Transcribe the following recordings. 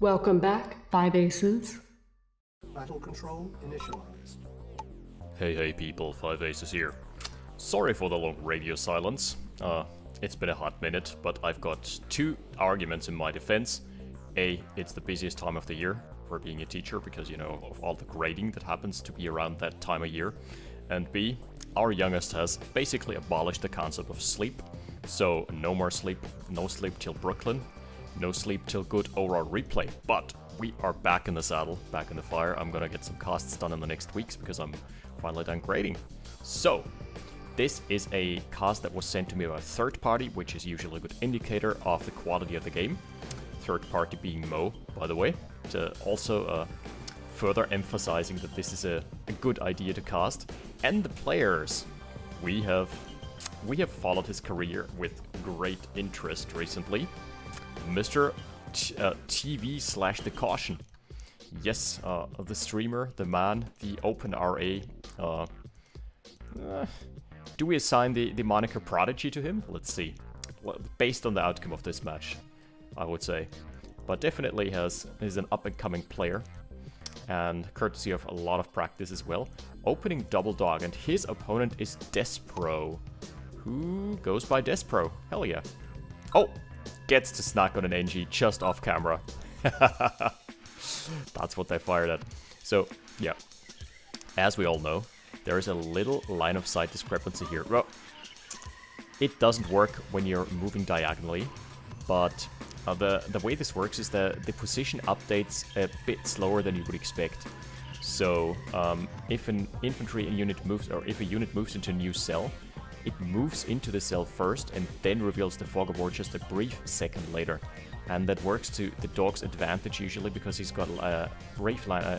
Welcome back, 5 Aces. Battle control initialized. Hey people, 5 Aces here. Sorry for the long radio silence. It's been a hot minute, but I've got two arguments in my defense. A, it's the busiest time of the year for being a teacher because, you know, of all the grading that happens to be around that time of year. And B, our youngest has basically abolished the concept of sleep. So no more sleep, no sleep till Brooklyn, no sleep till good overall replay. But we are back in the saddle, back in the fire. I'm gonna get some casts done in the next weeks because I'm finally done grading. So, this is a cast that was sent to me by a third party, which is usually a good indicator of the quality of the game. Third party being Mo, by the way. Also further emphasizing that this is a good idea to cast. And the players, we have followed his career with great interest recently. Mr. TV/the Kaution. Yes, the streamer, the man, the OpenRA. Do we assign the moniker Prodigy to him? Let's see. Well, based on the outcome of this match, I would say. But definitely is an up-and-coming player. And courtesy of a lot of practice as well. Opening double dog, and his opponent is Despro. Who goes by Despro? Hell yeah. Oh! Gets to snack on an NG just off camera. That's what they fired at. So, yeah. As we all know, there is a little line of sight discrepancy here. Well, it doesn't work when you're moving diagonally, but the way this works is that the position updates a bit slower than you would expect. So, if an infantry unit moves, or if a unit moves into a new cell, it moves into the cell first and then reveals the fog of war just a brief second later. And that works to the dog's advantage usually because he's got a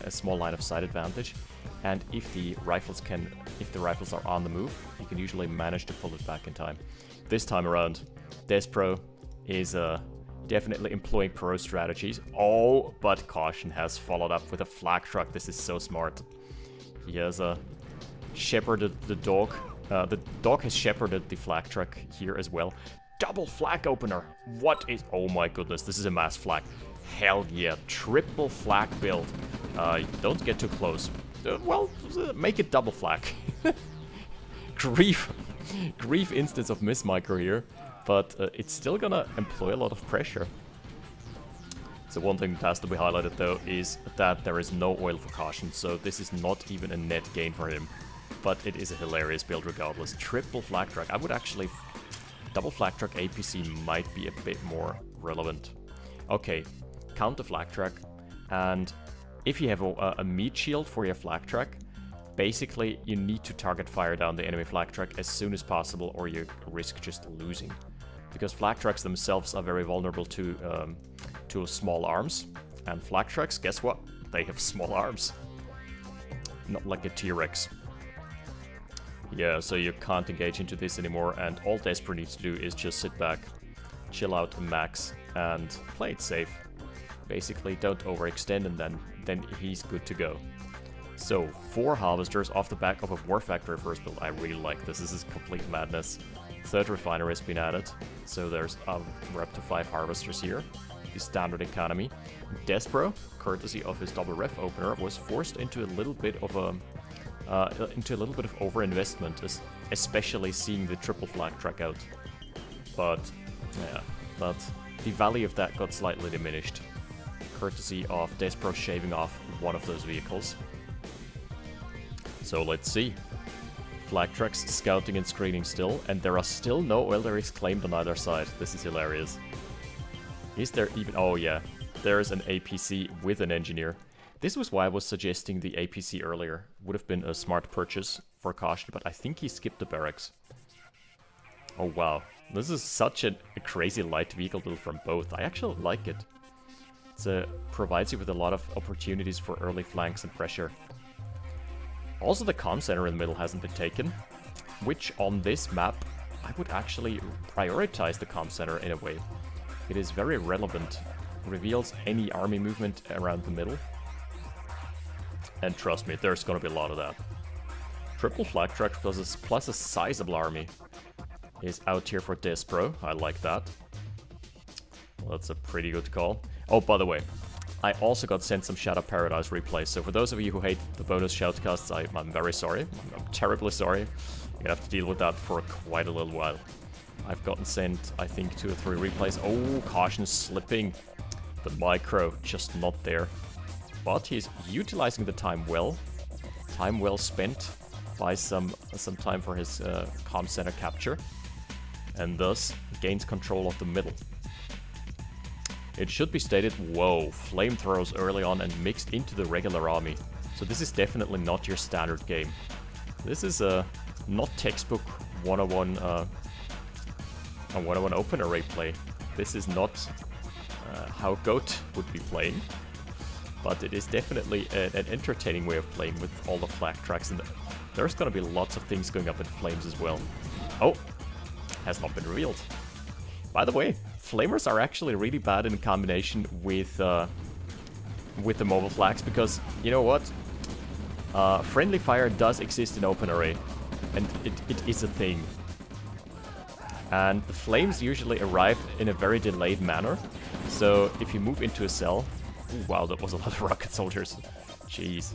small line of sight advantage. And if the rifles are on the move, he can usually manage to pull it back in time. This time around, Despro is definitely employing pro strategies. Oh, but Kaution has followed up with a flak truck. This is so smart. He has shepherded the dog. The dog has shepherded the flak truck here as well. Double flak opener. What is... Oh my goodness, this is a mass flak. Hell yeah, triple flak build. Don't get too close. Make it double flak. Grief instance of miss micro here, but it's still gonna employ a lot of pressure. So one thing that has to be highlighted though is that there is no oil for Kaution, so this is not even a net gain for him. But it is a hilarious build regardless. Triple flak truck. I would actually... Double flak truck APC might be a bit more relevant. Okay, count the flak truck, and if you have a meat shield for your flak truck, basically you need to target fire down the enemy flak truck as soon as possible or you risk just losing. Because flak trucks themselves are very vulnerable to small arms, and flak trucks, guess what? They have small arms. Not like a T-Rex. Yeah, so you can't engage into this anymore, and all Despro needs to do is just sit back, chill out to max, and play it safe. Basically, don't overextend, and then he's good to go. So, 4 harvesters off the back of a War Factory first build. I really like this. This is complete madness. Third refinery has been added, so we're up to 5 harvesters here. The standard economy. Despro, courtesy of his double ref opener, was forced into a little bit of overinvestment, especially seeing the triple flak truck out. But the value of that got slightly diminished, courtesy of Despro shaving off one of those vehicles. So let's see. Flak trucks scouting and screening still, and there are still no oil derricks claimed on either side. This is hilarious. Is there even... Oh yeah, there's an APC with an engineer. This was why I was suggesting the APC earlier. Would have been a smart purchase for Kaution, but I think he skipped the barracks. Oh wow, this is such a crazy light vehicle build from both. I actually like it. It provides you with a lot of opportunities for early flanks and pressure. Also, the comm center in the middle hasn't been taken, which on this map, I would actually prioritize the comm center in a way. It is very relevant, reveals any army movement around the middle. And trust me, there's gonna be a lot of that. Triple flak truck plus a sizable army is out here for Despro. I like that. Well, that's a pretty good call. Oh, by the way, I also got sent some Shadow Paradise replays, so for those of you who hate the bonus shoutcasts, I'm very sorry. I'm terribly sorry. You're gonna have to deal with that for quite a little while. I've gotten sent, I think, 2 or 3 replays. Oh, Kaution slipping. The micro, just not there. But he's utilizing the time well. Time well spent. Buys some time for his comm center capture. And thus gains control of the middle. It should be stated, whoa, flamethrowers early on and mixed into the regular army. So this is definitely not your standard game. This is not textbook 101 OpenRA play. This is not how Goat would be playing, but it is definitely an entertaining way of playing with all the flag tracks, and there's gonna be lots of things going up in flames as well. Oh, has not been revealed. By the way, flamers are actually really bad in combination with the mobile flags, because you know what? Friendly fire does exist in OpenRA, and it is a thing. And the flames usually arrive in a very delayed manner. So if you move into a cell... Ooh, wow, that was a lot of rocket soldiers. Jeez.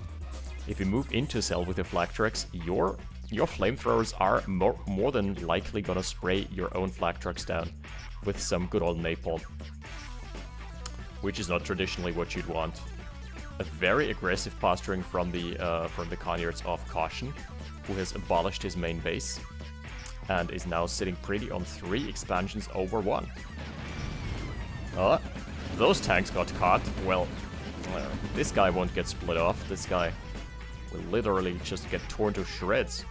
If you move into a cell with your flag trucks, your flamethrowers are more than likely gonna spray your own flag trucks down with some good old napalm. Which is not traditionally what you'd want. A very aggressive posturing from the Conyards of Kaution, who has abolished his main base. And is now sitting pretty on 3 expansions over 1. Those tanks got caught. Well, this guy won't get split off. This guy will literally just get torn to shreds.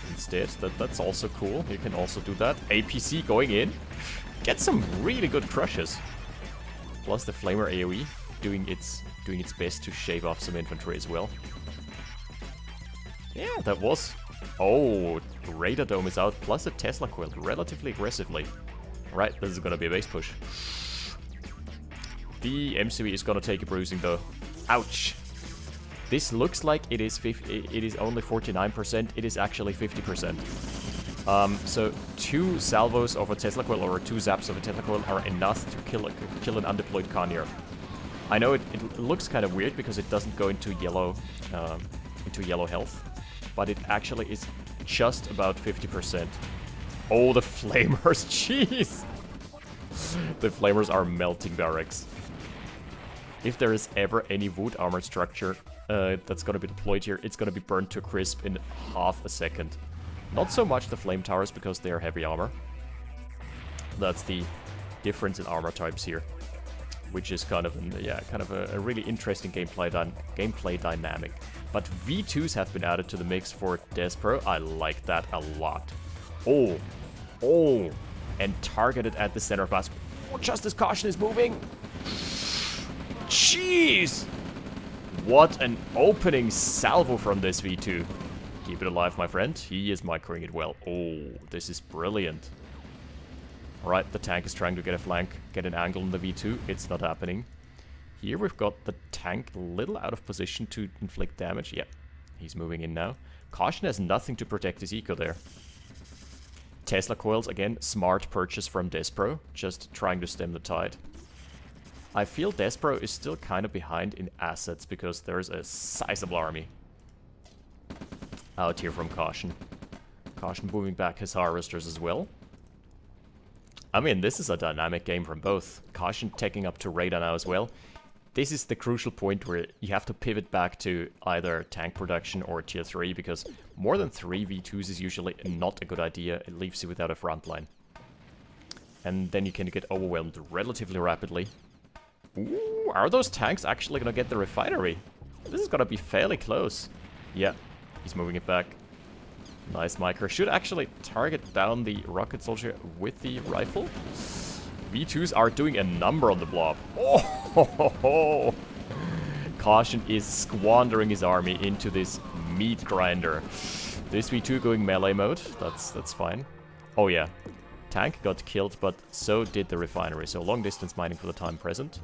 Instead, that's also cool. You can also do that. APC going in. Get some really good crushes. Plus the Flamer AoE doing its best to shave off some infantry as well. Yeah, that was... Oh, Radar Dome is out, plus a Tesla Coil, relatively aggressively. Right, this is gonna be a base push. The MCV is gonna take a bruising though. Ouch! This looks like it is only 49%, it is actually 50%. So 2 salvos of a Tesla Coil, or 2 zaps of a Tesla Coil, are enough to kill an undeployed Conyard. I know it looks kind of weird because it doesn't go into yellow health. But it actually is just about 50%. Oh, the flamers, jeez! The flamers are melting barracks. If there is ever any wood armor structure that's gonna be deployed here, it's gonna be burned to a crisp in half a second. Not so much the flame towers, because they are heavy armor. That's the difference in armor types here. Which is kind of a really interesting gameplay dynamic. But V2s have been added to the mix for Despro. I like that a lot. Oh, and targeted at the center of mass. Oh, just as Kaution is moving. Jeez! What an opening salvo from this V2. Keep it alive, my friend. He is microing it well. Oh, this is brilliant. Alright, the tank is trying to get a flank, get an angle on the V2. It's not happening. Here we've got the tank a little out of position to inflict damage. Yeah, he's moving in now. Kaution has nothing to protect his eco there. Tesla Coils, again, smart purchase from Despro, just trying to stem the tide. I feel Despro is still kind of behind in assets because there's a sizable army out here from Kaution. Kaution moving back his harvesters as well. I mean, this is a dynamic game from both. Kaution taking up to radar now as well. This is the crucial point where you have to pivot back to either tank production or tier 3, because more than 3 V2s is usually not a good idea. It leaves you without a front line. And then you can get overwhelmed relatively rapidly. Ooh, are those tanks actually gonna get the refinery? This is gonna be fairly close. Yeah, he's moving it back. Nice micro. Should actually target down the rocket soldier with the rifle. V2s are doing a number on the blob. Oh, ho, ho, ho. Kaution is squandering his army into this meat grinder. This V2 going melee mode. That's fine. Oh yeah, tank got killed, but so did the refinery. So long distance mining for the time present.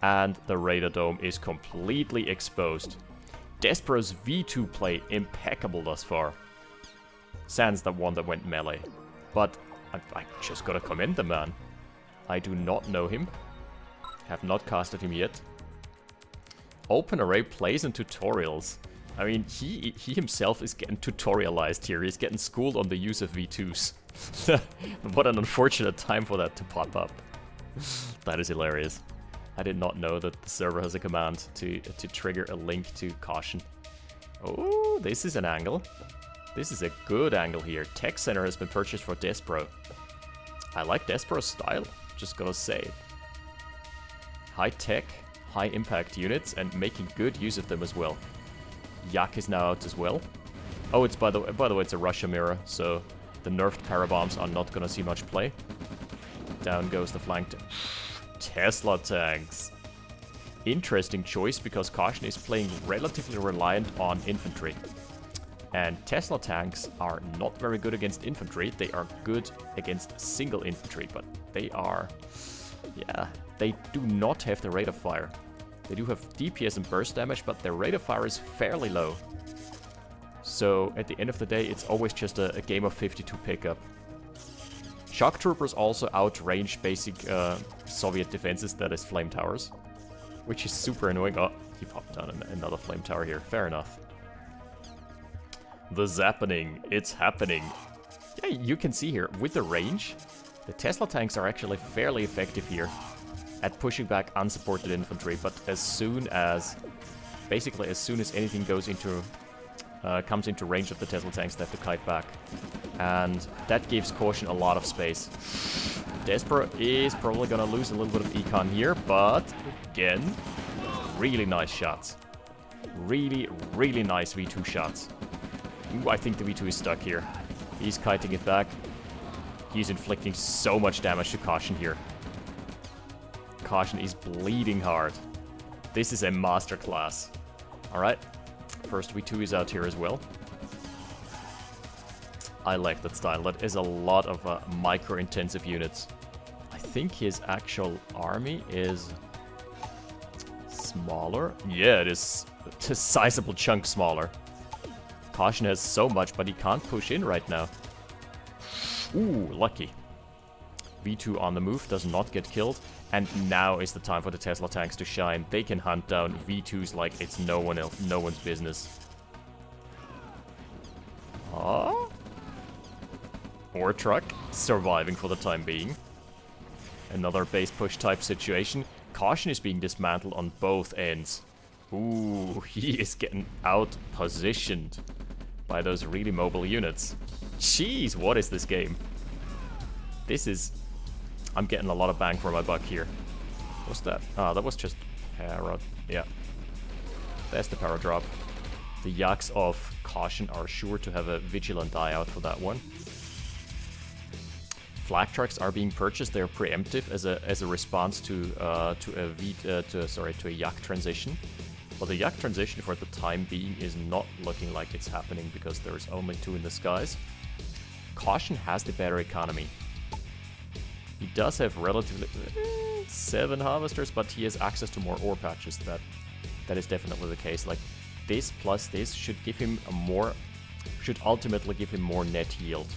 And the radar dome is completely exposed. Despro's V2 play impeccable thus far. Sans the one that went melee. But I just gotta commend the man. I do not know him. Have not casted him yet. OpenRA plays in tutorials. I mean, he himself is getting tutorialized here. He's getting schooled on the use of V2s. What an unfortunate time for that to pop up. That is hilarious. I did not know that the server has a command to trigger a link to Kaution. Oh, this is an angle. This is a good angle here. Tech Center has been purchased for Despro. I like Despro's style, just gonna say. High tech, high impact units, and making good use of them as well. Yak is now out as well. Oh, it's by the way, it's a Russia mirror, so the nerfed parabombs are not gonna see much play. Down goes the flanked Tesla tanks. Interesting choice because Kaution is playing relatively reliant on infantry. And Tesla tanks are not very good against infantry. They are good against single infantry, but they are... yeah, they do not have the rate of fire. They do have DPS and burst damage, but their rate of fire is fairly low. So at the end of the day, it's always just a game of 52 pickup. Shock troopers also outrange basic Soviet defenses, that is flame towers. Which is super annoying. Oh, he popped down another flame tower here. Fair enough. The zappening, it's happening. Yeah, you can see here, with the range, the Tesla tanks are actually fairly effective here at pushing back unsupported infantry, but as soon as, basically as soon as anything goes into, comes into range of the Tesla tanks, they have to kite back. And that gives Kaution a lot of space. Despro is probably gonna lose a little bit of econ here, but again, really nice shots. Really, really nice V2 shots. Ooh, I think the V2 is stuck here. He's kiting it back. He's inflicting so much damage to Kaution here. Kaution is bleeding hard. This is a masterclass. Alright, first V2 is out here as well. I like that style. That is a lot of micro-intensive units. I think his actual army is smaller. Yeah, it is a sizable chunk smaller. Kaution has so much, but he can't push in right now. Ooh, lucky. V2 on the move, does not get killed. And now is the time for the Tesla tanks to shine. They can hunt down V2s like it's no one's business. Ah. Ore truck, surviving for the time being. Another base push type situation. Kaution is being dismantled on both ends. Ooh, he is getting out-positioned by those really mobile units. Jeez, what is this game? This is... I'm getting a lot of bang for my buck here. What's that? Ah, that was just para... yeah. There's the para drop. The Yaks of Kaution are sure to have a vigilant eye out for that one. Flag trucks are being purchased. They're preemptive as a response to a Yak transition. But the Yak transition for the time being is not looking like it's happening because there's only 2 in the skies. Kaution has the better economy. He does have relatively 7 harvesters, but he has access to more ore patches. That is definitely the case. Like this plus this should give him should ultimately give him more net yield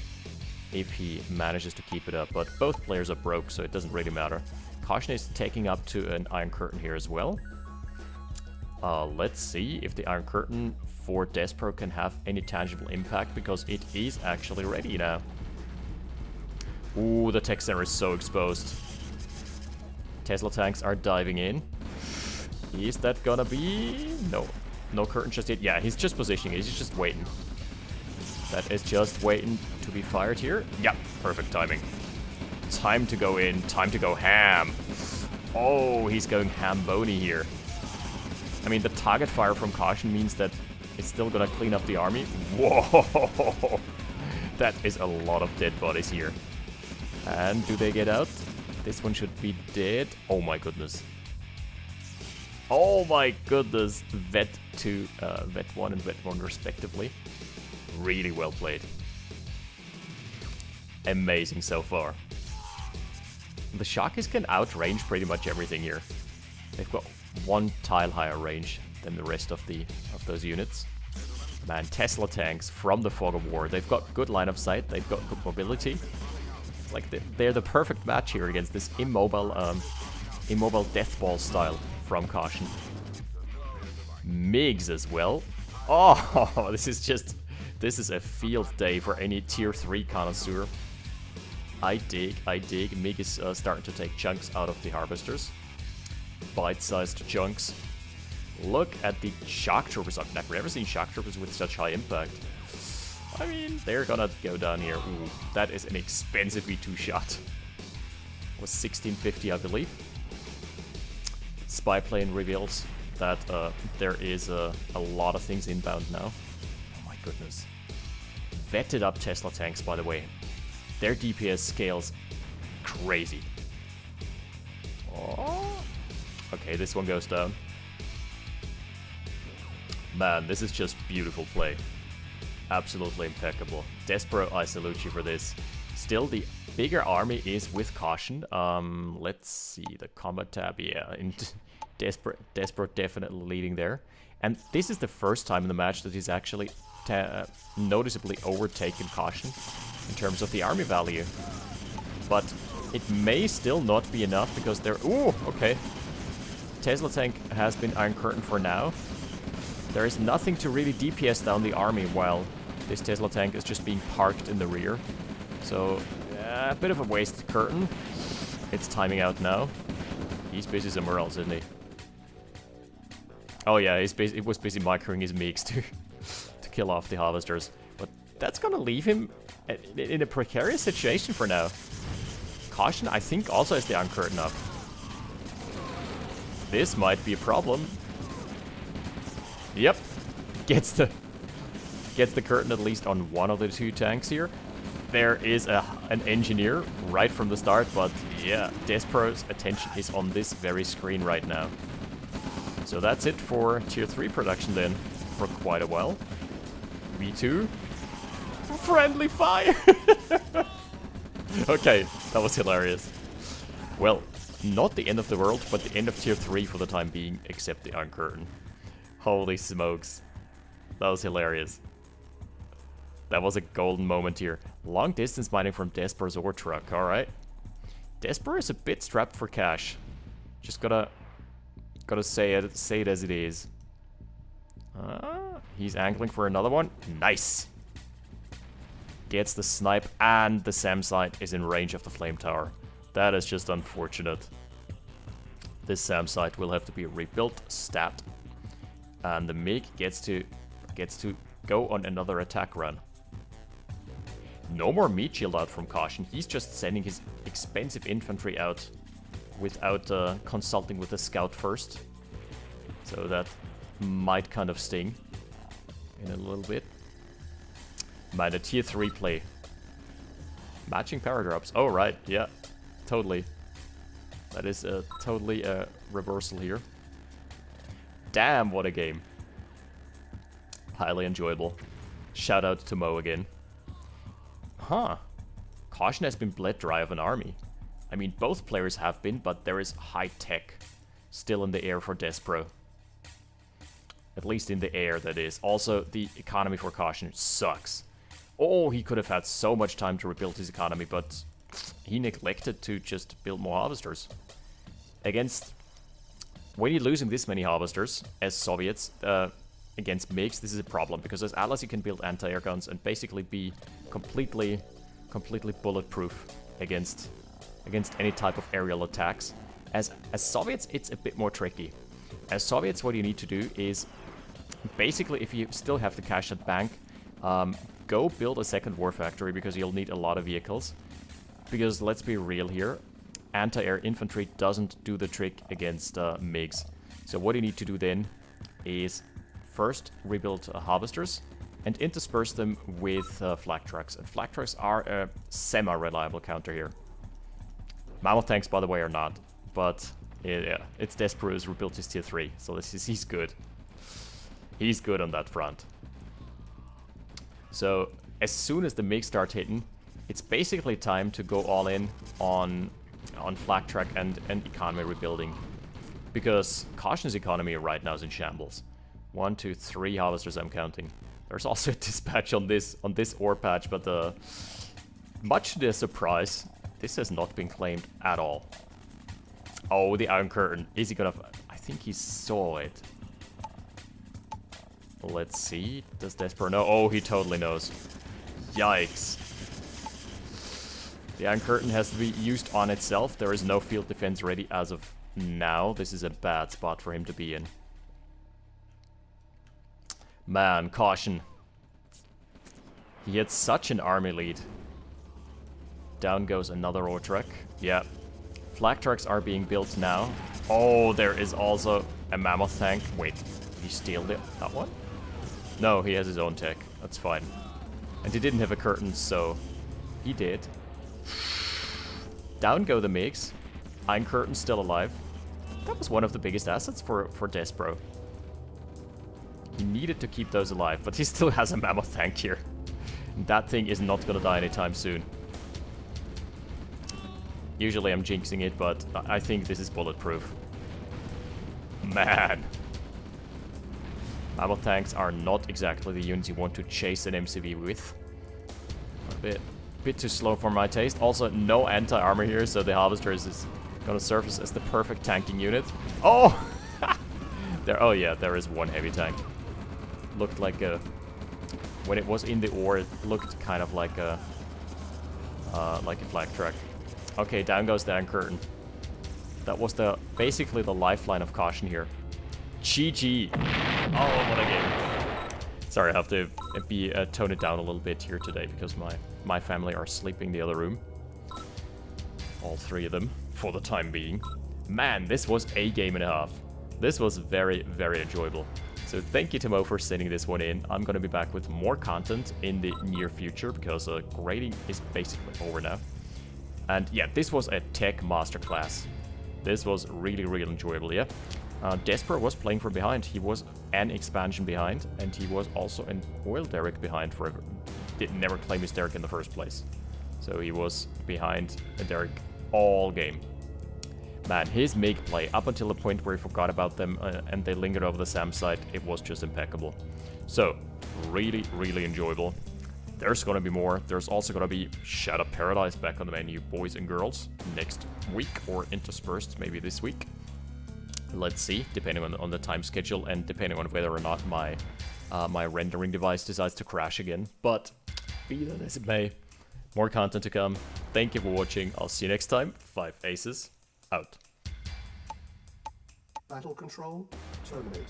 if he manages to keep it up. But both players are broke, so it doesn't really matter. Kaution is taking up to an Iron Curtain here as well. Let's see if the Iron Curtain for Despro can have any tangible impact, because it is actually ready now. Ooh, the tech center is so exposed. Tesla tanks are diving in. Is that gonna be... No. No curtain just yet. Yeah, he's just positioning. He's just waiting. That is just waiting to be fired here. Yeah, perfect timing. Time to go in. Time to go ham. Oh, he's going ham-bony here. I mean, the target fire from Kaution means that it's still gonna clean up the army. Whoa! That is a lot of dead bodies here. And do they get out? This one should be dead. Oh my goodness. Oh my goodness. Vet 2, Vet 1 and Vet 1 respectively. Really well played. Amazing so far. The Sharkies can outrange pretty much everything here. They've got 1 tile higher range than the rest of those units. Man, Tesla tanks from the Fog of War. They've got good line of sight. They've got good mobility. It's like they're the perfect match here against this immobile deathball style from Kaution. MiGs as well. Oh, this is a field day for any tier 3 connoisseur. I dig. MiG is starting to take chunks out of the harvesters. Bite-sized chunks. Look at the shock troopers. I've never seen shock troopers with such high impact. I mean, they're gonna go down here. Ooh, that is an expensive V2 shot. Was 1650, I believe. Spy plane reveals that there is a lot of things inbound now. Oh my goodness. Vetted up Tesla tanks, by the way. Their DPS scales crazy. Oh. Okay, this one goes down. Man, this is just beautiful play. Absolutely impeccable. Despro, I salute you for this. Still, the bigger army is with Kaution. Let's see, the combat tab, yeah. Despro definitely leading there. And this is the first time in the match that he's actually noticeably overtaken Kaution in terms of the army value. But it may still not be enough because they're... Ooh, okay. Tesla tank has been Iron Curtain for now. There is nothing to really DPS down the army while this Tesla tank is just being parked in the rear. So, a bit of a wasted curtain. It's timing out now. He's busy somewhere else, isn't he? Oh yeah, he was busy microing his MiGs to kill off the harvesters. But that's gonna leave him in a precarious situation for now. Kaution, I think, also has the Iron Curtain up. This might be a problem. Yep, gets the curtain at least on one of the two tanks here. There is an engineer right from the start, but yeah, Despro's attention is on this very screen right now. So that's it for tier 3 production then, for quite a while. V2, friendly fire. Okay, that was hilarious. Well, not the end of the world, but the end of tier 3 for the time being, except the Iron Curtain. Holy smokes. That was hilarious. That was a golden moment here. Long distance mining from Despro's ore truck, alright. Despro is a bit strapped for cash. Just gotta say it as it is. He's angling for another one. Nice. Gets the snipe and the SAM site is in range of the flame tower. That is just unfortunate. This SAM site will have to be rebuilt, stat. And the MiG gets to go on another attack run. No more meat shield out from Kaution. He's just sending his expensive infantry out without consulting with the scout first. So that might kind of sting in a little bit. Man, a tier 3 play. Matching power drops. Oh, right. Yeah, totally. That is totally a reversal here. Damn, what a game. Highly enjoyable. Shout out to Mo again. Huh. Kaution has been bled dry of an army. I mean, both players have been, but there is high tech still in the air for Despro. At least in the air, that is. Also, the economy for Kaution sucks. Oh, he could have had so much time to rebuild his economy, but he neglected to just build more harvesters. When you're losing this many harvesters, as Soviets, against MiGs, this is a problem, because as allies you can build anti-air guns and basically be completely bulletproof against any type of aerial attacks. As Soviets, it's a bit more tricky. As Soviets, what you need to do is, basically, if you still have the cash at bank, go build a second war factory, because you'll need a lot of vehicles. Because, let's be real here, anti-air infantry doesn't do the trick against MiGs. So what you need to do then is first rebuild harvesters and intersperse them with flak trucks. And flak trucks are a semi-reliable counter here. Mammoth tanks, by the way, are not. But yeah, it's Despro who's rebuilt his tier 3, so he's good. He's good on that front. So as soon as the MiG start hitting, it's basically time to go all in on flak truck and economy rebuilding. Because Kaution's economy right now is in shambles. 1, 2, 3 harvesters I'm counting. There's also a dispatch on this ore patch, but much to their surprise, this has not been claimed at all. Oh, the Iron Curtain. Is he gonna... I think he saw it. Let's see. Does Despro know? Oh, he totally knows. Yikes. The Iron Curtain has to be used on itself. There is no field defense ready as of now. This is a bad spot for him to be in. Man, Kaution. He had such an army lead. Down goes another ore truck. Yeah. Flak trucks are being built now. Oh, there is also a mammoth tank. Wait, did he steal that one? No, he has his own tech. That's fine. And he didn't have a curtain, so he did. Down go the MiGs. Iron Curtain still alive. That was one of the biggest assets for Despro. He needed to keep those alive, but he still has a mammoth tank here. That thing is not gonna die anytime soon. Usually I'm jinxing it, but I think this is bulletproof. Man. Mammoth tanks are not exactly the units you want to chase an MCV with. A bit too slow for my taste. Also, no anti-armor here, so the Harvesters is gonna surface as the perfect tanking unit. Oh! Oh yeah, there is one heavy tank. Looked like a... When it was in the ore, it looked kind of like a flak truck. Okay, down goes the Iron Curtain. That was basically the lifeline of Kaution here. GG. Oh, what a game. Sorry, I have to tone it down a little bit here today because my family are sleeping in the other room. All three of them, for the time being. Man, this was a game and a half. This was very, very enjoyable. So thank you to Mo for sending this one in. I'm gonna be back with more content in the near future because grading is basically over now. And yeah, this was a tech masterclass. This was really, really enjoyable, yeah. Despro was playing from behind. He was an expansion behind, and he was also an oil derrick behind forever. Did never claim his derrick in the first place. So he was behind a derrick all game. Man, his MiG play, up until the point where he forgot about them and they lingered over the SAM site, it was just impeccable. So, really, really enjoyable. There's gonna be more. There's also gonna be Shadow Paradise back on the menu, boys and girls, next week, or interspersed maybe this week. Let's see, depending on the time schedule and depending on whether or not my my rendering device decides to crash again. But be that as it may, more content to come. Thank you for watching. I'll see you next time. 5 Aces out. Battle control terminated.